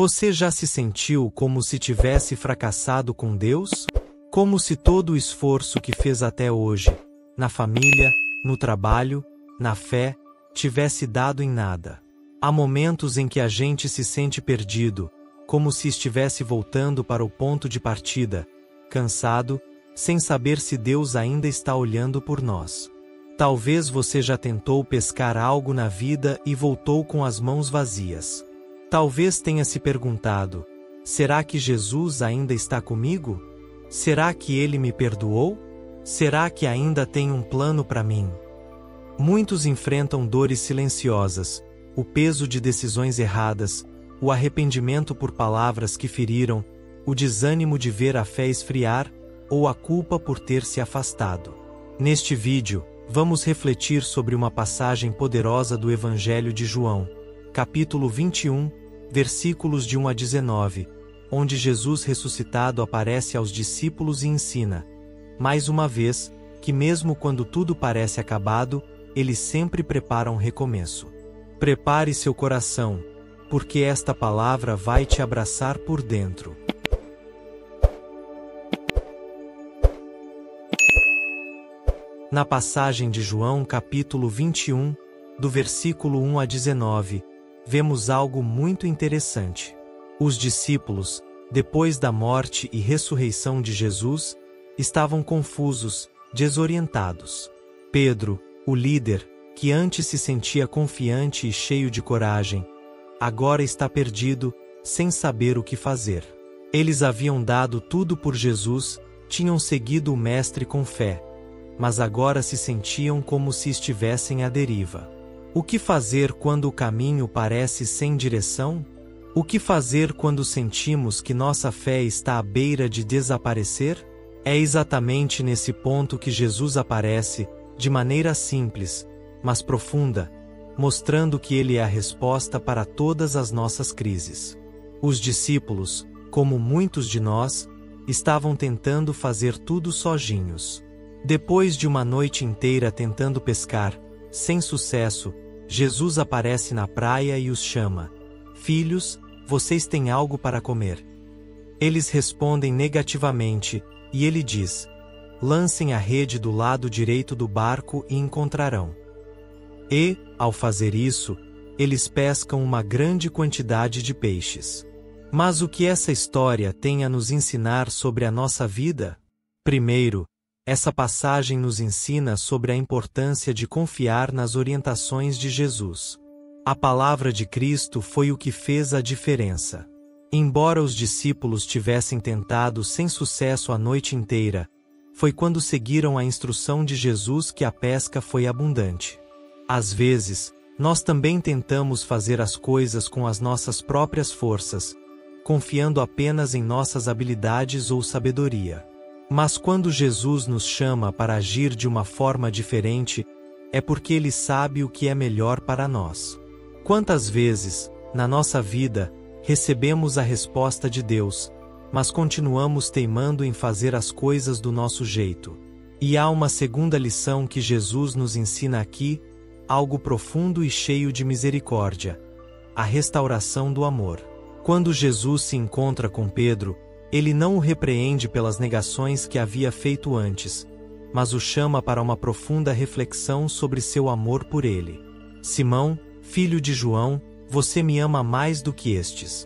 Você já se sentiu como se tivesse fracassado com Deus? Como se todo o esforço que fez até hoje, na família, no trabalho, na fé, tivesse dado em nada. Há momentos em que a gente se sente perdido, como se estivesse voltando para o ponto de partida, cansado, sem saber se Deus ainda está olhando por nós. Talvez você já tentou pescar algo na vida e voltou com as mãos vazias. Talvez tenha se perguntado: será que Jesus ainda está comigo? Será que Ele me perdoou? Será que ainda tem um plano para mim? Muitos enfrentam dores silenciosas, o peso de decisões erradas, o arrependimento por palavras que feriram, o desânimo de ver a fé esfriar, ou a culpa por ter se afastado. Neste vídeo, vamos refletir sobre uma passagem poderosa do Evangelho de João, capítulo 21, versículos de 1 a 19, onde Jesus ressuscitado aparece aos discípulos e ensina, mais uma vez, que mesmo quando tudo parece acabado, Ele sempre prepara um recomeço. Prepare seu coração, porque esta palavra vai te abraçar por dentro. Na passagem de João capítulo 21, do versículo 1 a 19, vemos algo muito interessante. Os discípulos, depois da morte e ressurreição de Jesus, estavam confusos, desorientados. Pedro, o líder, que antes se sentia confiante e cheio de coragem, agora está perdido, sem saber o que fazer. Eles haviam dado tudo por Jesus, tinham seguido o Mestre com fé, mas agora se sentiam como se estivessem à deriva. O que fazer quando o caminho parece sem direção? O que fazer quando sentimos que nossa fé está à beira de desaparecer? É exatamente nesse ponto que Jesus aparece, de maneira simples, mas profunda, mostrando que Ele é a resposta para todas as nossas crises. Os discípulos, como muitos de nós, estavam tentando fazer tudo sozinhos. Depois de uma noite inteira tentando pescar, sem sucesso, Jesus aparece na praia e os chama: "Filhos, vocês têm algo para comer?" Eles respondem negativamente, e ele diz: "Lancem a rede do lado direito do barco e encontrarão." E, ao fazer isso, eles pescam uma grande quantidade de peixes. Mas o que essa história tem a nos ensinar sobre a nossa vida? Primeiro, essa passagem nos ensina sobre a importância de confiar nas orientações de Jesus. A palavra de Cristo foi o que fez a diferença. Embora os discípulos tivessem tentado sem sucesso a noite inteira, foi quando seguiram a instrução de Jesus que a pesca foi abundante. Às vezes, nós também tentamos fazer as coisas com as nossas próprias forças, confiando apenas em nossas habilidades ou sabedoria. Mas quando Jesus nos chama para agir de uma forma diferente, é porque Ele sabe o que é melhor para nós. Quantas vezes, na nossa vida, recebemos a resposta de Deus, mas continuamos teimando em fazer as coisas do nosso jeito? E há uma segunda lição que Jesus nos ensina aqui, algo profundo e cheio de misericórdia: a restauração do amor. Quando Jesus se encontra com Pedro, Ele não o repreende pelas negações que havia feito antes, mas o chama para uma profunda reflexão sobre seu amor por ele. "Simão, filho de João, você me ama mais do que estes?"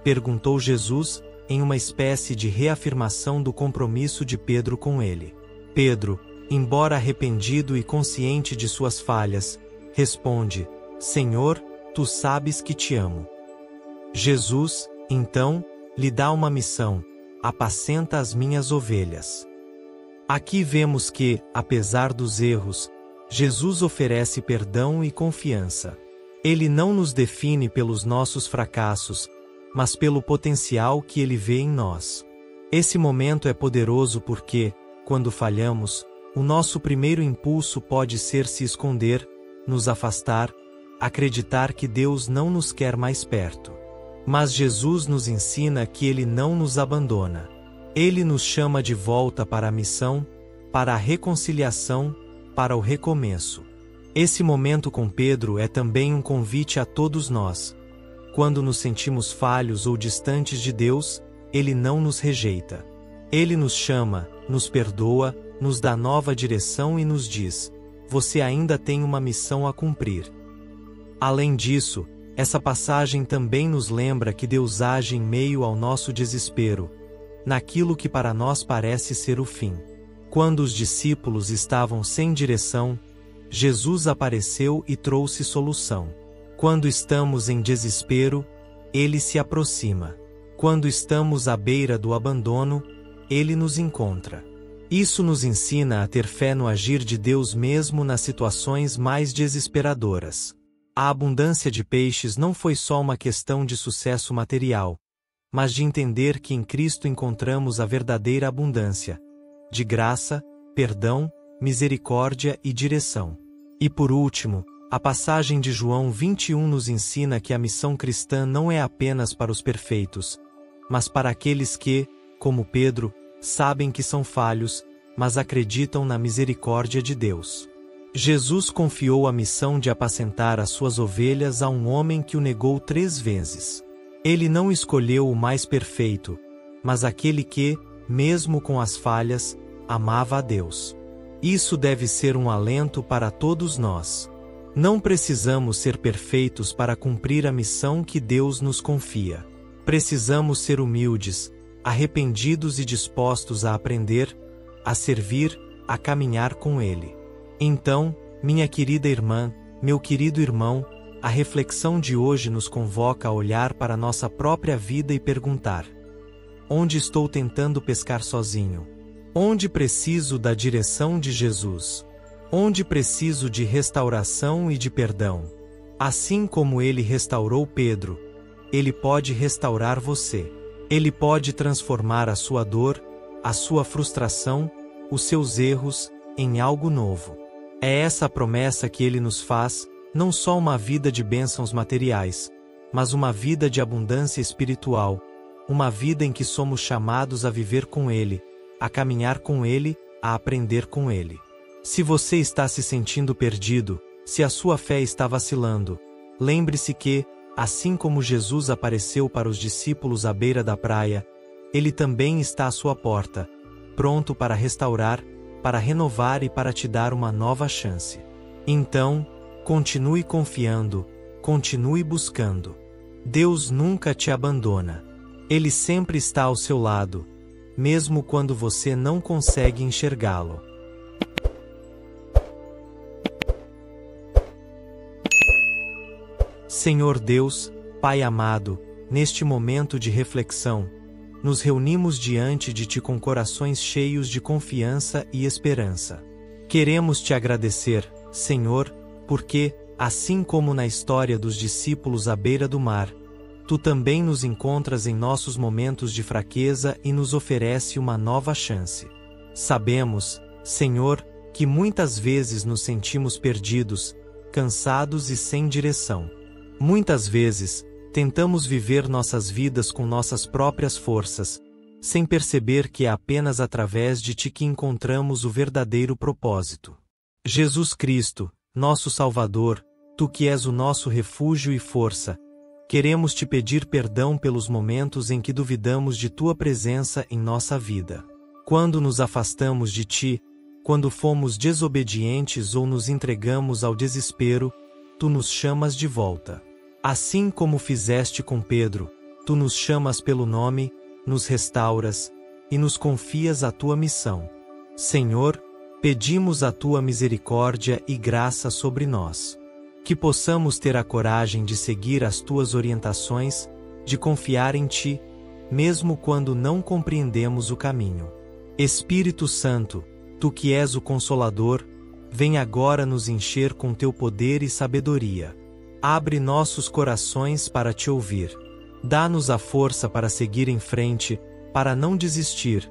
perguntou Jesus, em uma espécie de reafirmação do compromisso de Pedro com ele. Pedro, embora arrependido e consciente de suas falhas, responde: "Senhor, tu sabes que te amo." Jesus, então, lhe dá uma missão: "Apacenta as minhas ovelhas." Aqui vemos que, apesar dos erros, Jesus oferece perdão e confiança. Ele não nos define pelos nossos fracassos, mas pelo potencial que Ele vê em nós. Esse momento é poderoso porque, quando falhamos, o nosso primeiro impulso pode ser se esconder, nos afastar, acreditar que Deus não nos quer mais perto. Mas Jesus nos ensina que Ele não nos abandona. Ele nos chama de volta para a missão, para a reconciliação, para o recomeço. Esse momento com Pedro é também um convite a todos nós. Quando nos sentimos falhos ou distantes de Deus, Ele não nos rejeita. Ele nos chama, nos perdoa, nos dá nova direção e nos diz: você ainda tem uma missão a cumprir. Além disso, essa passagem também nos lembra que Deus age em meio ao nosso desespero, naquilo que para nós parece ser o fim. Quando os discípulos estavam sem direção, Jesus apareceu e trouxe solução. Quando estamos em desespero, Ele se aproxima. Quando estamos à beira do abandono, Ele nos encontra. Isso nos ensina a ter fé no agir de Deus mesmo nas situações mais desesperadoras. A abundância de peixes não foi só uma questão de sucesso material, mas de entender que em Cristo encontramos a verdadeira abundância, de graça, perdão, misericórdia e direção. E por último, a passagem de João 21 nos ensina que a missão cristã não é apenas para os perfeitos, mas para aqueles que, como Pedro, sabem que são falhos, mas acreditam na misericórdia de Deus. Jesus confiou a missão de apacentar as suas ovelhas a um homem que o negou 3 vezes. Ele não escolheu o mais perfeito, mas aquele que, mesmo com as falhas, amava a Deus. Isso deve ser um alento para todos nós. Não precisamos ser perfeitos para cumprir a missão que Deus nos confia. Precisamos ser humildes, arrependidos e dispostos a aprender, a servir, a caminhar com Ele. Então, minha querida irmã, meu querido irmão, a reflexão de hoje nos convoca a olhar para nossa própria vida e perguntar: onde estou tentando pescar sozinho? Onde preciso da direção de Jesus? Onde preciso de restauração e de perdão? Assim como Ele restaurou Pedro, Ele pode restaurar você. Ele pode transformar a sua dor, a sua frustração, os seus erros, em algo novo. É essa a promessa que Ele nos faz, não só uma vida de bênçãos materiais, mas uma vida de abundância espiritual, uma vida em que somos chamados a viver com Ele, a caminhar com Ele, a aprender com Ele. Se você está se sentindo perdido, se a sua fé está vacilando, lembre-se que, assim como Jesus apareceu para os discípulos à beira da praia, Ele também está à sua porta, pronto para restaurar, para renovar e para te dar uma nova chance. Então, continue confiando, continue buscando. Deus nunca te abandona. Ele sempre está ao seu lado, mesmo quando você não consegue enxergá-lo. Senhor Deus, Pai amado, neste momento de reflexão, nos reunimos diante de Ti com corações cheios de confiança e esperança. Queremos Te agradecer, Senhor, porque, assim como na história dos discípulos à beira do mar, Tu também nos encontras em nossos momentos de fraqueza e nos oferece uma nova chance. Sabemos, Senhor, que muitas vezes nos sentimos perdidos, cansados e sem direção. Muitas vezes, tentamos viver nossas vidas com nossas próprias forças, sem perceber que é apenas através de Ti que encontramos o verdadeiro propósito. Jesus Cristo, nosso Salvador, Tu que és o nosso refúgio e força, queremos Te pedir perdão pelos momentos em que duvidamos de Tua presença em nossa vida. Quando nos afastamos de Ti, quando fomos desobedientes ou nos entregamos ao desespero, Tu nos chamas de volta. Assim como fizeste com Pedro, Tu nos chamas pelo nome, nos restauras, e nos confias a Tua missão. Senhor, pedimos a Tua misericórdia e graça sobre nós. Que possamos ter a coragem de seguir as Tuas orientações, de confiar em Ti, mesmo quando não compreendemos o caminho. Espírito Santo, Tu que és o Consolador, vem agora nos encher com Teu poder e sabedoria. Abre nossos corações para Te ouvir. Dá-nos a força para seguir em frente, para não desistir,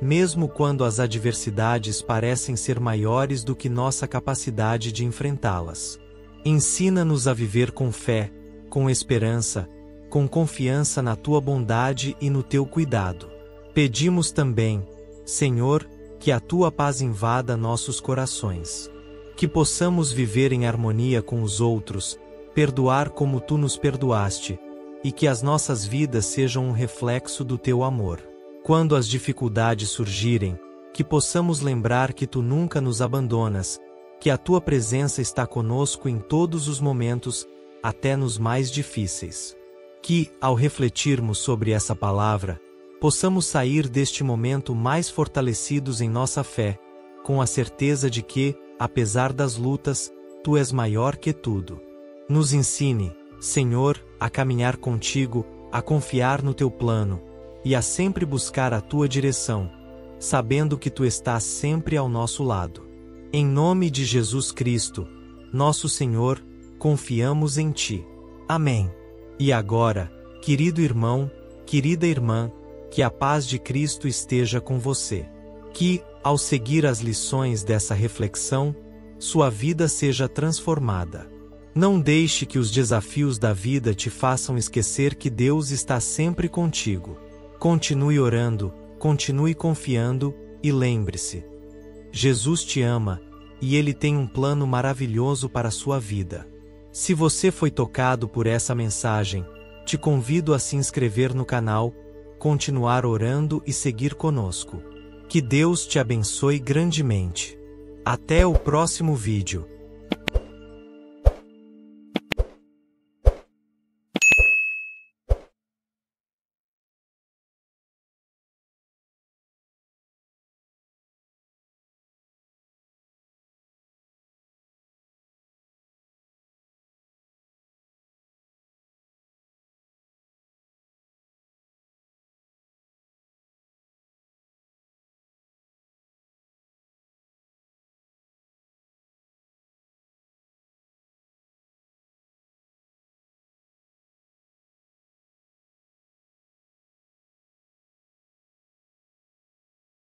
mesmo quando as adversidades parecem ser maiores do que nossa capacidade de enfrentá-las. Ensina-nos a viver com fé, com esperança, com confiança na Tua bondade e no Teu cuidado. Pedimos também, Senhor, que a Tua paz invada nossos corações. Que possamos viver em harmonia com os outros, perdoar como Tu nos perdoaste, e que as nossas vidas sejam um reflexo do Teu amor. Quando as dificuldades surgirem, que possamos lembrar que Tu nunca nos abandonas, que a Tua presença está conosco em todos os momentos, até nos mais difíceis. Que, ao refletirmos sobre essa palavra, possamos sair deste momento mais fortalecidos em nossa fé, com a certeza de que, apesar das lutas, Tu és maior que tudo. Nos ensine, Senhor, a caminhar contigo, a confiar no Teu plano, e a sempre buscar a Tua direção, sabendo que Tu estás sempre ao nosso lado. Em nome de Jesus Cristo, nosso Senhor, confiamos em Ti. Amém. E agora, querido irmão, querida irmã, que a paz de Cristo esteja com você. Que, ao seguir as lições dessa reflexão, sua vida seja transformada. Não deixe que os desafios da vida te façam esquecer que Deus está sempre contigo. Continue orando, continue confiando, e lembre-se: Jesus te ama, e Ele tem um plano maravilhoso para a sua vida. Se você foi tocado por essa mensagem, te convido a se inscrever no canal, continuar orando e seguir conosco. Que Deus te abençoe grandemente. Até o próximo vídeo.